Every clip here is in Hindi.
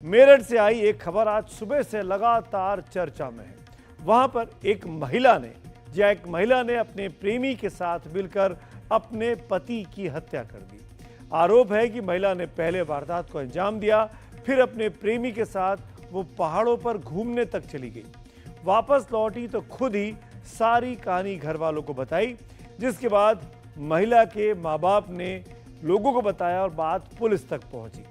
मेरठ से आई एक खबर आज सुबह से लगातार चर्चा में है। वहां पर एक महिला ने अपने प्रेमी के साथ मिलकर अपने पति की हत्या कर दी। आरोप है कि महिला ने पहले वारदात को अंजाम दिया, फिर अपने प्रेमी के साथ वो पहाड़ों पर घूमने तक चली गई। वापस लौटी तो खुद ही सारी कहानी घर वालों को बताई, जिसके बाद महिला के माँ बाप ने लोगों को बताया और बात पुलिस तक पहुंची।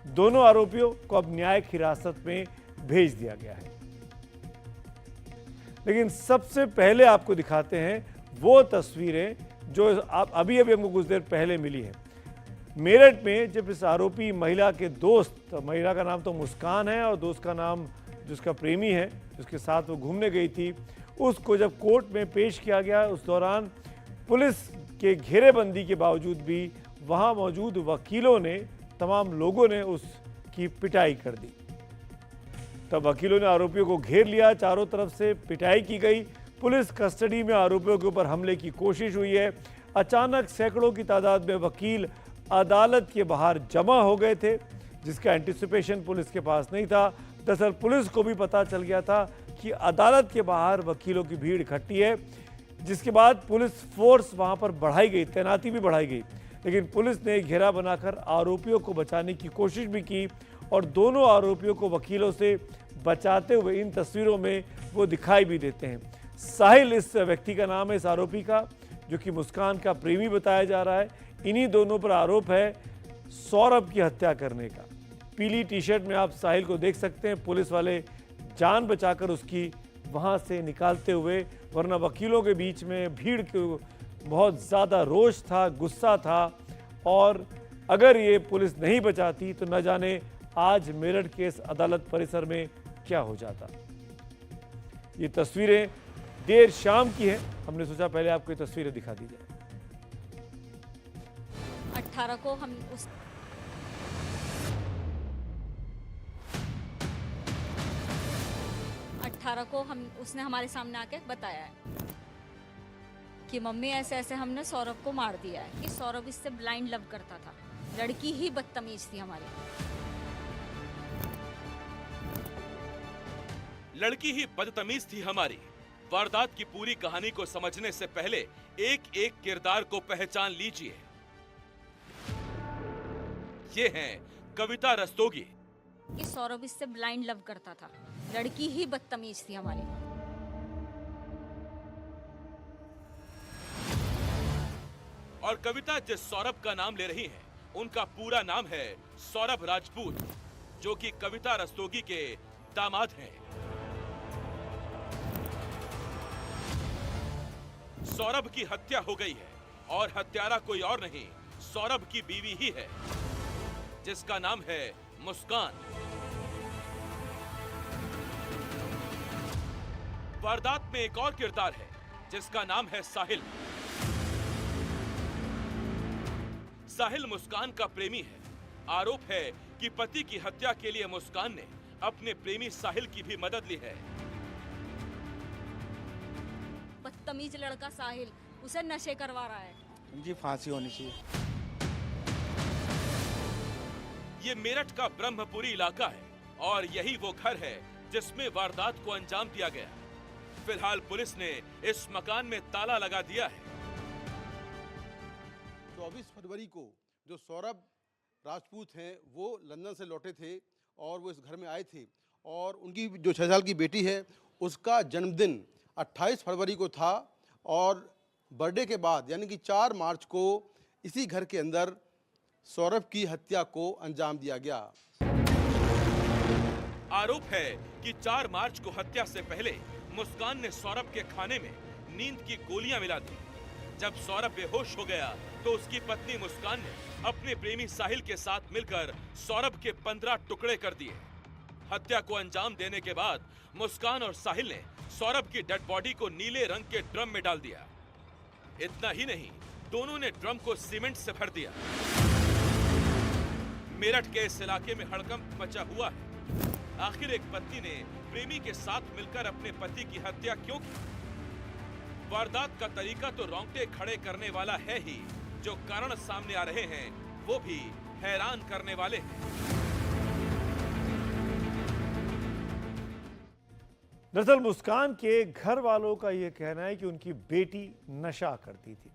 दोनों आरोपियों को अब न्यायिक हिरासत में भेज दिया गया है। लेकिन सबसे पहले आपको दिखाते हैं वो तस्वीरें जो अभी हमको कुछ देर पहले मिली है। मेरठ में जब इस आरोपी महिला के दोस्त, महिला का नाम तो मुस्कान है और दोस्त का नाम जिसका प्रेमी है, जिसके साथ वो घूमने गई थी, उसको जब कोर्ट में पेश किया गया, उस दौरान पुलिस के घेरेबंदी के बावजूद भी वहां मौजूद वकीलों ने, तमाम लोगों ने उसकी पिटाई कर दी। तब वकीलों ने आरोपियों को घेर लिया, चारों तरफ से पिटाई की गई। पुलिस कस्टडी में आरोपियों के ऊपर हमले की कोशिश हुई है। अचानक सैकड़ों की तादाद में वकील अदालत के बाहर जमा हो गए थे, जिसका एंटिसिपेशन पुलिस के पास नहीं था। दरअसल पुलिस को भी पता चल गया था कि अदालत के बाहर वकीलों की भीड़ इकट्ठी है, जिसके बाद पुलिस फोर्स वहां पर बढ़ाई गई, तैनाती भी बढ़ाई गई। लेकिन पुलिस ने घेरा बनाकर आरोपियों को बचाने की कोशिश भी की और दोनों आरोपियों को वकीलों से बचाते हुए इन तस्वीरों में वो दिखाई भी देते हैं। साहिल इस व्यक्ति का नाम है, इस आरोपी का, जो कि मुस्कान का प्रेमी बताया जा रहा है। इन्हीं दोनों पर आरोप है सौरभ की हत्या करने का। पीली टी शर्ट में आप साहिल को देख सकते हैं। पुलिस वाले जान बचाकर उसकी वहां से निकालते हुए, वरना वकीलों के बीच में भीड़ के बहुत ज़्यादा रोष था, गुस्सा था, और अगर ये पुलिस नहीं बचाती तो न जाने आज मेरठ के इस अदालत परिसर में क्या हो जाता। ये तस्वीरें देर शाम की हैं, हमने सोचा पहले आपको ये तस्वीरें दिखा दी जाए। 18 को हम उसने हमारे सामने आके बताया है कि मम्मी ऐसे ऐसे हमने सौरभ को मार दिया है, कि सौरभ इससे ब्लाइंड लव करता था, लड़की ही बदतमीज थी हमारी। लड़की ही बदतमीज थी हमारी। वारदात की पूरी कहानी को समझने से पहले एक एक किरदार को पहचान लीजिए। ये हैं कविता रस्तोगी। कि सौरभ इससे ब्लाइंड लव करता था, लड़की ही बदतमीज थी हमारी। और कविता जिस सौरभ का नाम ले रही हैं, उनका पूरा नाम है सौरभ राजपूत, जो कि कविता रस्तोगी के दामाद हैं। सौरभ की हत्या हो गई है और हत्यारा कोई और नहीं, सौरभ की बीवी ही है, जिसका नाम है मुस्कान। वारदात में एक और किरदार है, जिसका नाम है साहिल। साहिल मुस्कान का प्रेमी है। आरोप है कि पति की हत्या के लिए मुस्कान ने अपने प्रेमी साहिल की भी मदद ली है। बदतमीज लड़का साहिल उसे नशे करवा रहा है। जी फांसी होनी चाहिए। ये मेरठ का ब्रह्मपुरी इलाका है और यही वो घर है जिसमें वारदात को अंजाम दिया गया। फिलहाल पुलिस ने इस मकान में ताला लगा दिया है। 24 फरवरी को जो सौरभ राजपूत हैं वो लंदन से लौटे थे और वो इस घर में आए थे, और उनकी जो 6 साल की बेटी है उसका जन्मदिन 28 फरवरी को था, और बर्थडे के बाद यानी कि 4 मार्च को इसी घर के अंदर सौरभ की हत्या को अंजाम दिया गया। आरोप है कि 4 मार्च को हत्या से पहले मुस्कान ने सौरभ के खाने में नींद की गोलियां मिला दी। जब सौरभ बेहोश हो गया तो उसकी पत्नी मुस्कान ने अपने प्रेमी साहिल के साथ मिलकर सौरभ के 15 टुकड़े कर दिए। हत्या को अंजाम देने के बाद मुस्कान और साहिल ने सौरभ की डेड बॉडी को नीले रंग के ड्रम में डाल दिया। इतना ही नहीं, दोनों ने ड्रम को सीमेंट से भर दिया। मेरठ के इस इलाके में हड़कंप मचा हुआ है। आखिर एक पत्नी ने प्रेमी के साथ मिलकर अपने पति की हत्या क्यों की? वारदात का तरीका तो रोंगटे खड़े करने वाला है ही, जो कारण सामने आ रहे हैं वो भी हैरान करने वाले हैं। दरअसल मुस्कान के घर वालों का यह कहना है कि उनकी बेटी नशा करती थी।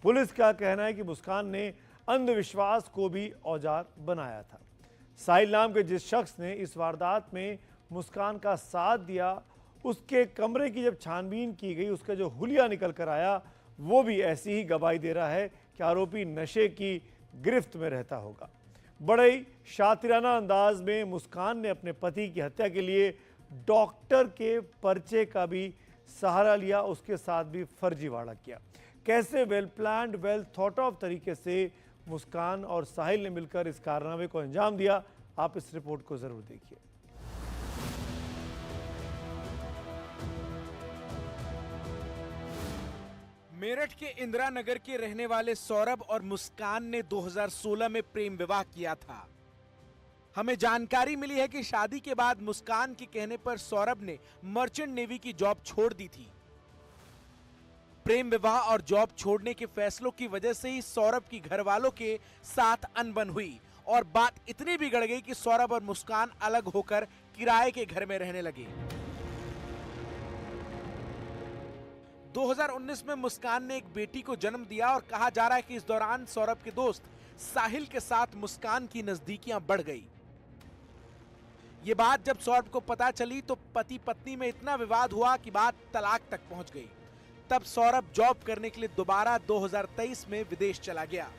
पुलिस का कहना है कि मुस्कान ने अंधविश्वास को भी औजार बनाया था। साहिल नाम के जिस शख्स ने इस वारदात में मुस्कान का साथ दिया, उसके कमरे की जब छानबीन की गई, उसका जो हुलिया निकल कर आया वो भी ऐसी ही गवाही दे रहा है कि आरोपी नशे की गिरफ्त में रहता होगा। बड़े ही शातिराना अंदाज में मुस्कान ने अपने पति की हत्या के लिए डॉक्टर के पर्चे का भी सहारा लिया, उसके साथ भी फर्जीवाड़ा किया। कैसे well planned, well thought of तरीके से मुस्कान और साहिल ने मिलकर इस कारनामे को अंजाम दिया, आप इस रिपोर्ट को जरूर देखिए। मेरठ के इंदिरा नगर के रहने वाले सौरभ और मुस्कान ने 2016 में प्रेम विवाह किया था। हमें जानकारी मिली है कि शादी के बाद मुस्कान के कहने पर सौरभ ने मर्चेंट नेवी की जॉब छोड़ दी थी। प्रेम विवाह और जॉब छोड़ने के फैसलों की वजह से ही सौरभ की घरवालों के साथ अनबन हुई और बात इतनी बिगड़ गई कि सौरभ और मुस्कान अलग होकर किराए के घर में रहने लगे। 2019 में मुस्कान ने एक बेटी को जन्म दिया और कहा जा रहा है कि इस दौरान सौरभ के दोस्त साहिल के साथ मुस्कान की नजदीकियां बढ़ गई। ये बात जब सौरभ को पता चली तो पति पत्नी में इतना विवाद हुआ कि बात तलाक तक पहुंच गई। तब सौरभ जॉब करने के लिए दोबारा 2023 में विदेश चला गया।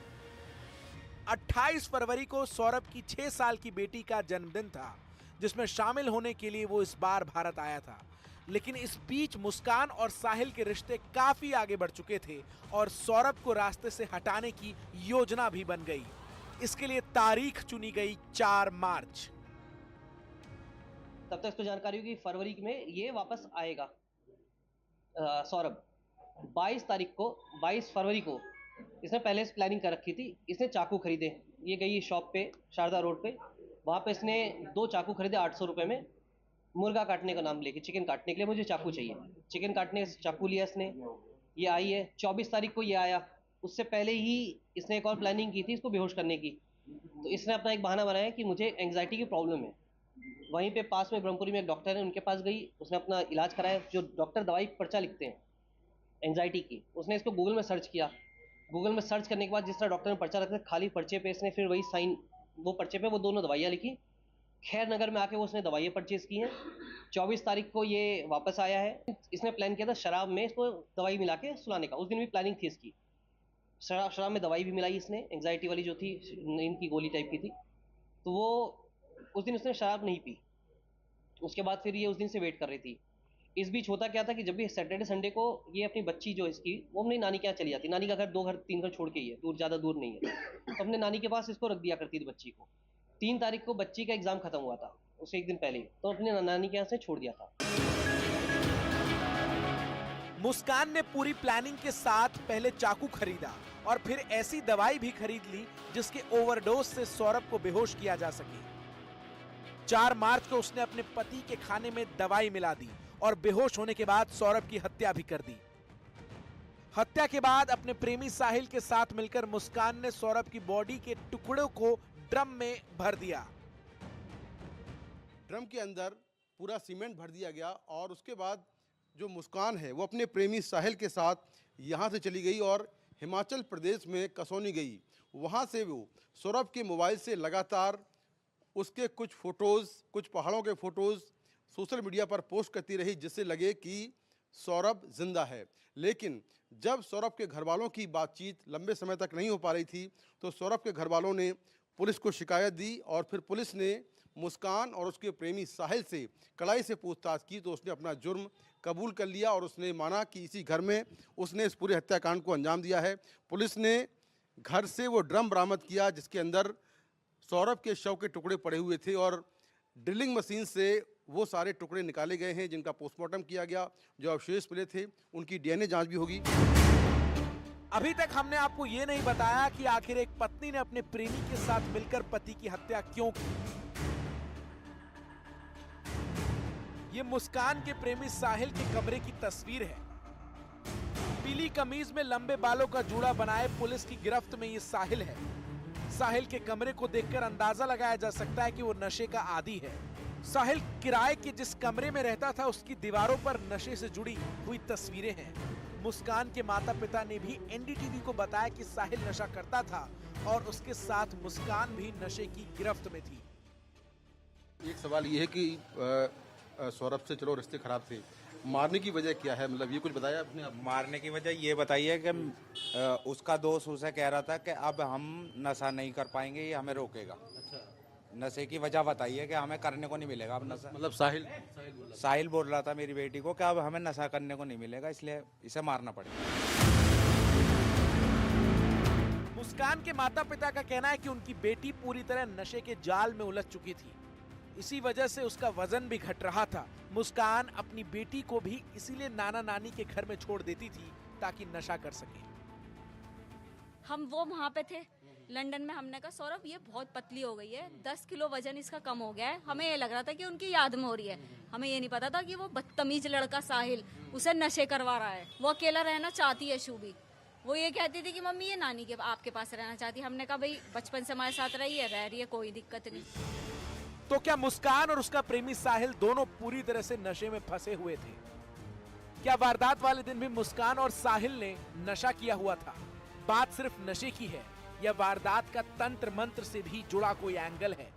28 फरवरी को सौरभ की 6 साल की बेटी का जन्मदिन था, जिसमें शामिल होने के लिए वो इस बार भारत आया था। लेकिन इस बीच मुस्कान और साहिल के रिश्ते काफी आगे बढ़ चुके थे और सौरभ को रास्ते से हटाने की योजना भी बन गई। इसके लिए तारीख चुनी गई 4 मार्च। तब तक इसको जानकारी होगी फरवरी में ये वापस आएगा। सौरभ 22 फरवरी को इसने पहले से प्लानिंग कर रखी थी। इसने चाकू खरीदे, ये गई शॉप पे शारदा रोड पे, वहाँ पे इसने 2 चाकू खरीदे 800 रुपये में। मुर्गा काटने का नाम लेके, चिकन काटने के लिए मुझे चाकू चाहिए, चिकन काटने चाकू लिया इसने। ये आई है 24 तारीख को, ये आया। उससे पहले ही इसने एक और प्लानिंग की थी इसको बेहोश करने की। तो इसने अपना एक बहाना बनाया कि मुझे एंग्जाइटी की प्रॉब्लम है। वहीं पे पास में ब्रह्मपुरी में एक डॉक्टर है, उनके पास गई, उसने अपना इलाज कराया। जो डॉक्टर दवाई पर्चा लिखते हैं एंग्जाइटी की, उसने इसको गूगल में सर्च किया। गूगल में सर्च करने के बाद जिस तरह डॉक्टर ने पर्चा रखा, खाली पर्चे पे इसने फिर वही साइन, वो पर्चे पे वो दोनों दवाइयाँ लिखी। खैर नगर में आके वो उसने दवाइयाँ परचेज की हैं। 24 तारीख को ये वापस आया है। इसने प्लान किया था शराब में इसको दवाई मिला के सुलाने का। उस दिन भी प्लानिंग थी इसकी। शराब में दवाई भी मिलाई इसने, एंग्जाइटी वाली जो थी, नींद की गोली टाइप की थी। तो वो उस दिन उसने शराब नहीं पी। उसके बाद फिर ये उस दिन से वेट कर रही थी। इस बीच होता क्या था कि जब भी सैटरडे संडे को ये अपनी बच्ची जो इसकी, वो अपनी नानी के यहाँ चली जाती। नानी का घर 2 घर 3 घर छोड़ के ही है, दूर, ज़्यादा दूर नहीं है। तो अपने नानी के पास इसको रख दिया करती थी बच्ची को। 3 तारीख को बच्ची का एग्जाम खत्म हुआ था, उससे एक दिन पहले, तो अपने नानी के यहाँ से छोड़ दिया था। मुस्कान ने पूरी प्लानिंग के साथ पहले चाकू खरीदा और फिर ऐसी दवाई भी खरीद ली जिसके ओवरडोज से सौरभ को बेहोश किया जा सके। 4 मार्च को उसने अपने पति के खाने में दवाई मिला दी और बेहोश होने के बाद सौरभ की हत्या भी कर दी। हत्या के बाद अपने प्रेमी साहिल के साथ मिलकर मुस्कान ने सौरभ की बॉडी के टुकड़ों को ड्रम में भर दिया। ड्रम के अंदर पूरा सीमेंट भर दिया गया और उसके बाद जो मुस्कान है वो अपने प्रेमी साहिल के साथ यहाँ से चली गई और हिमाचल प्रदेश में कसौनी गई। वहाँ से वो सौरभ के मोबाइल से लगातार उसके कुछ फ़ोटोज़, कुछ पहाड़ों के फ़ोटोज़ सोशल मीडिया पर पोस्ट करती रही, जिससे लगे कि सौरभ जिंदा है। लेकिन जब सौरभ के घरवालों की बातचीत लंबे समय तक नहीं हो पा रही थी तो सौरभ के घरवालों ने पुलिस को शिकायत दी और फिर पुलिस ने मुस्कान और उसके प्रेमी साहिल से कड़ाई से पूछताछ की तो उसने अपना जुर्म कबूल कर लिया और उसने माना कि इसी घर में उसने इस पूरे हत्याकांड को अंजाम दिया है। पुलिस ने घर से वो ड्रम बरामद किया जिसके अंदर सौरभ के शव के टुकड़े पड़े हुए थे और ड्रिलिंग मशीन से वो सारे टुकड़े निकाले गए हैं जिनका पोस्टमार्टम किया गया। जो अवशेष मिले थे उनकी डीएनए जांच भी होगी। अभी तक हमने आपको ये नहीं बताया कि आखिर एक पत्नी ने अपने प्रेमी के साथ मिलकर पति की हत्या क्यों की। ये मुस्कान के प्रेमी साहिल के कमरे की तस्वीर है। पीली कमीज में लंबे बालों का जूड़ा बनाए पुलिस की गिरफ्त में ये साहिल है। साहिल के कमरे को देखकर अंदाजा लगाया जा सकता है कि वो नशे का आदी है। साहिल किराए के जिस कमरे में रहता था उसकी दीवारों पर नशे से जुड़ी हुई तस्वीरें हैं। मुस्कान के माता पिता ने भी एनडीटीवी को बताया कि साहिल नशा करता था और उसके साथ मुस्कान भी नशे की गिरफ्त में थी। एक सवाल ये है कि सौरभ से चलो रिश्ते खराब थे, मारने की वजह क्या है, मतलब ये कुछ बताया आपने? मारने की वजह ये बताइए कि उसका दोस्त उसे कह रहा था कि अब हम नशा नहीं कर पाएंगे, ये हमें रोकेगा। अच्छा, नशे की वजह बताइए कि हमें करने को नहीं मिलेगा अब नशा। मतलब साहिल साहिल बोल रहा था मेरी बेटी को कि अब हमें नशा करने को नहीं मिलेगा, इसलिए इसे मारना पड़ेगा। मुस्कान के माता पिता का कहना है कि उनकी बेटी पूरी तरह नशे के जाल में उलझ चुकी थी, इसी वजह से उसका वजन भी घट रहा था। मुस्कान अपनी बेटी को भी इसीलिए नाना नानी के घर में छोड़ देती थी ताकि नशा कर सके। हम वो वहाँ पे थे लंदन में, हमने कहा सौरभ ये बहुत पतली हो गई है, 10 किलो वजन इसका कम हो गया है। हमें ये लग रहा था कि उनकी याद में हो रही है, हमें ये नहीं पता था कि वो बदतमीज लड़का साहिल उसे नशे करवा रहा है। वो अकेला रहना चाहती है शुभी, वो ये कहती थी कि मम्मी ये नानी के आपके पास रहना चाहती है। हमने कहा भाई बचपन से हमारे साथ रही है, रह रही है, कोई दिक्कत नहीं। तो क्या मुस्कान और उसका प्रेमी साहिल दोनों पूरी तरह से नशे में फंसे हुए थे? क्या वारदात वाले दिन भी मुस्कान और साहिल ने नशा किया हुआ था? बात सिर्फ नशे की है या वारदात का तंत्र मंत्र से भी जुड़ा कोई एंगल है?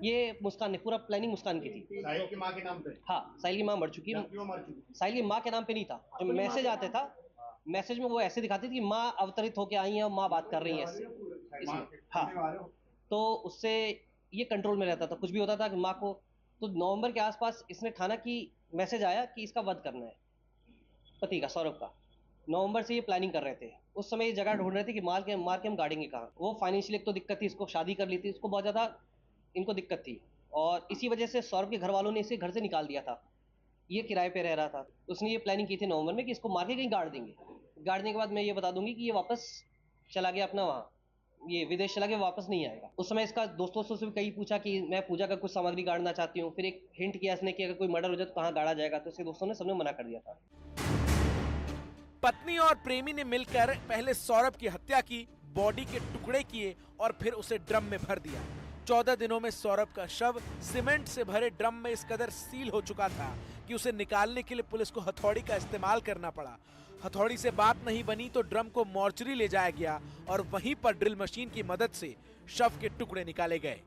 ये मुस्कान ने पूरा प्लानिंग मुस्कान की थी। साहिल की माँ के नाम पे? हाँ, साहिल की माँ मर चुकी है। क्यों मर चुकी? साहिल की माँ के नाम पे नहीं था, जो मैसेज आते था, मैसेज में वो ऐसे दिखाती थी कि माँ अवतरित होके आई है और माँ बात कर रही है इसमें। हाँ, तो उससे ये कंट्रोल में रहता था, कुछ भी होता था कि माँ को। तो नवंबर के आसपास इसने ठाना कि मैसेज आया कि इसका वध करना है, पति का, सौरभ का। नवंबर से ये प्लानिंग कर रहे थे। उस समय ये जगह ढूंढ रहे थे कि मार के हम गाड़ेंगे कहाँ। वो फाइनेंशियल एक तो दिक्कत थी, इसको शादी कर ली थी, इसको बहुत ज़्यादा इनको दिक्कत थी, और इसी वजह से सौरभ के घर वालों ने इसे घर से निकाल दिया था। ये किराए पे रह रहा था। उसने ये प्लानिंग की थी नवंबर में कि इसको मार के कहीं गाड़ देंगे। गाड़ने के बाद मैं ये बता दूंगी कि ये वापस चला गया अपना वहाँ, ये विदेश चला गया, वापस नहीं आएगा। उस समय इसका दोस्तों से भी कई पूछा कि मैं पूजा का कुछ सामग्री गाड़ना चाहती हूँ। फिर एक हिंट किया इसने कि अगर कोई मर्डर हो जाए तो कहाँ गाड़ा जाएगा, तो इसके दोस्तों ने सबने मना कर दिया था। पत्नी और प्रेमी ने मिलकर पहले सौरभ की हत्या की, बॉडी के टुकड़े किए और फिर उसे ड्रम में भर दिया। 14 दिनों में सौरभ का शव सीमेंट से भरे ड्रम में इस कदर सील हो चुका था कि उसे निकालने के लिए पुलिस को हथौड़ी का इस्तेमाल करना पड़ा। हथौड़ी से बात नहीं बनी तो ड्रम को मोर्चरी ले जाया गया और वहीं पर ड्रिल मशीन की मदद से शव के टुकड़े निकाले गए।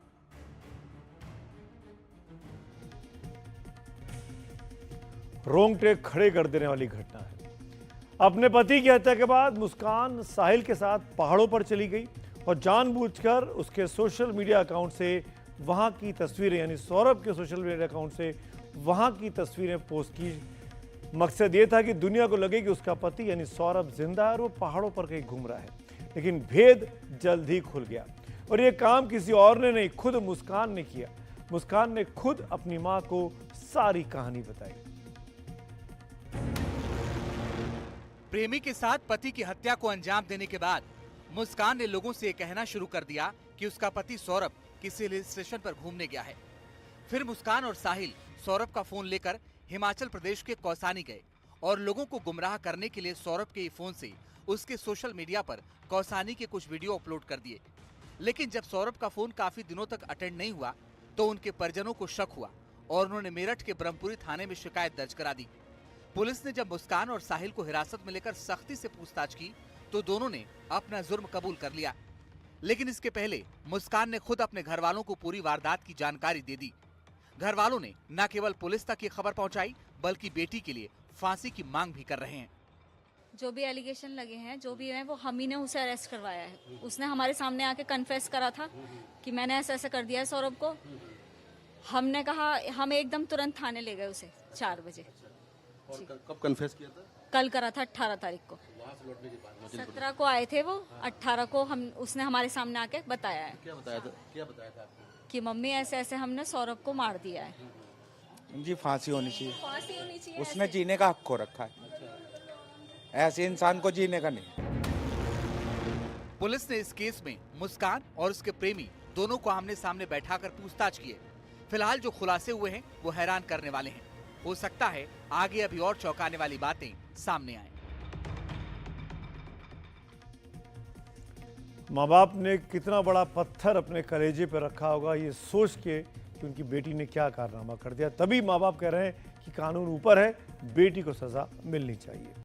रोंगटे खड़े कर देने वाली घटना है। अपने पति की हत्या के बाद मुस्कान साहिल के साथ पहाड़ों पर चली गई और जानबूझकर उसके सोशल मीडिया अकाउंट से वहां की तस्वीरें, यानी सौरभ के सोशल मीडिया अकाउंट से वहां की तस्वीरें पोस्ट की। मकसद ये था कि दुनिया को लगे कि उसका पति यानी सौरभ जिंदा है और वो पहाड़ों पर कहीं घूम रहा है। लेकिन भेद जल्द ही खुल गया और ये काम किसी और ने नहीं, खुद मुस्कान ने किया। मुस्कान ने खुद अपनी मां को सारी कहानी बताई। प्रेमी के साथ पति की हत्या को अंजाम देने के बाद मुस्कान ने लोगों से कहना शुरू कर दिया कि उसका पति सौरभ किसी हिल स्टेशन पर घूमने गया है। फिर मुस्कान और साहिल सौरभ का फोन लेकर हिमाचल प्रदेश के कौसानी गए और लोगों को गुमराह करने के लिए सौरभ के फोन से उसके सोशल मीडिया पर कौसानी के कुछ वीडियो अपलोड कर दिए। लेकिन जब सौरभ का फोन काफी दिनों तक अटेंड नहीं हुआ तो उनके परिजनों को शक हुआ और उन्होंने मेरठ के ब्रह्मपुरी थाने में शिकायत दर्ज करा दी। पुलिस ने जब मुस्कान और साहिल को हिरासत में लेकर सख्ती से पूछताछ की तो दोनों ने अपना जुर्म कबूल कर लिया। लेकिन इसके पहले मुस्कान ने खुद अपने घर वालों को पूरी वारदात की जानकारी दे दी। घर वालों ने न केवल पुलिस तक ये खबर पहुंचाई बल्कि बेटी के लिए फांसी की मांग भी कर रहे हैं। जो भी एलिगेशन लगे हैं, जो भी है, वो हम ही ने उसे अरेस्ट करवाया है। उसने हमारे सामने आके कन्फेस करा था कि मैंने ऐसा ऐसा कर दिया है सौरभ को। हमने कहा, हम एकदम तुरंत थाने ले गए उसे 4 बजे। और कब कन्फेस किया था? कल करा था 18 तारीख को। 17 को आए थे वो, 18 को उसने हमारे सामने आके बताया है। क्या बताया था आपको? कि मम्मी ऐसे ऐसे हमने सौरभ को मार दिया है। जी फांसी होनी चाहिए, फांसी होनी चाहिए। उसने जीने का हक खो रखा है, ऐसे इंसान को जीने का नहीं। पुलिस ने इस केस में मुस्कान और उसके प्रेमी दोनों को आमने सामने बैठाकर पूछताछ की है। फिलहाल जो खुलासे हुए हैं वो हैरान करने वाले हैं। हो सकता है आगे अभी और चौंकाने वाली बातें सामने आए। माँ बाप ने कितना बड़ा पत्थर अपने कलेजे पर रखा होगा ये सोच के कि उनकी बेटी ने क्या कारनामा कर दिया। तभी माँ बाप कह रहे हैं कि कानून ऊपर है, बेटी को सजा मिलनी चाहिए।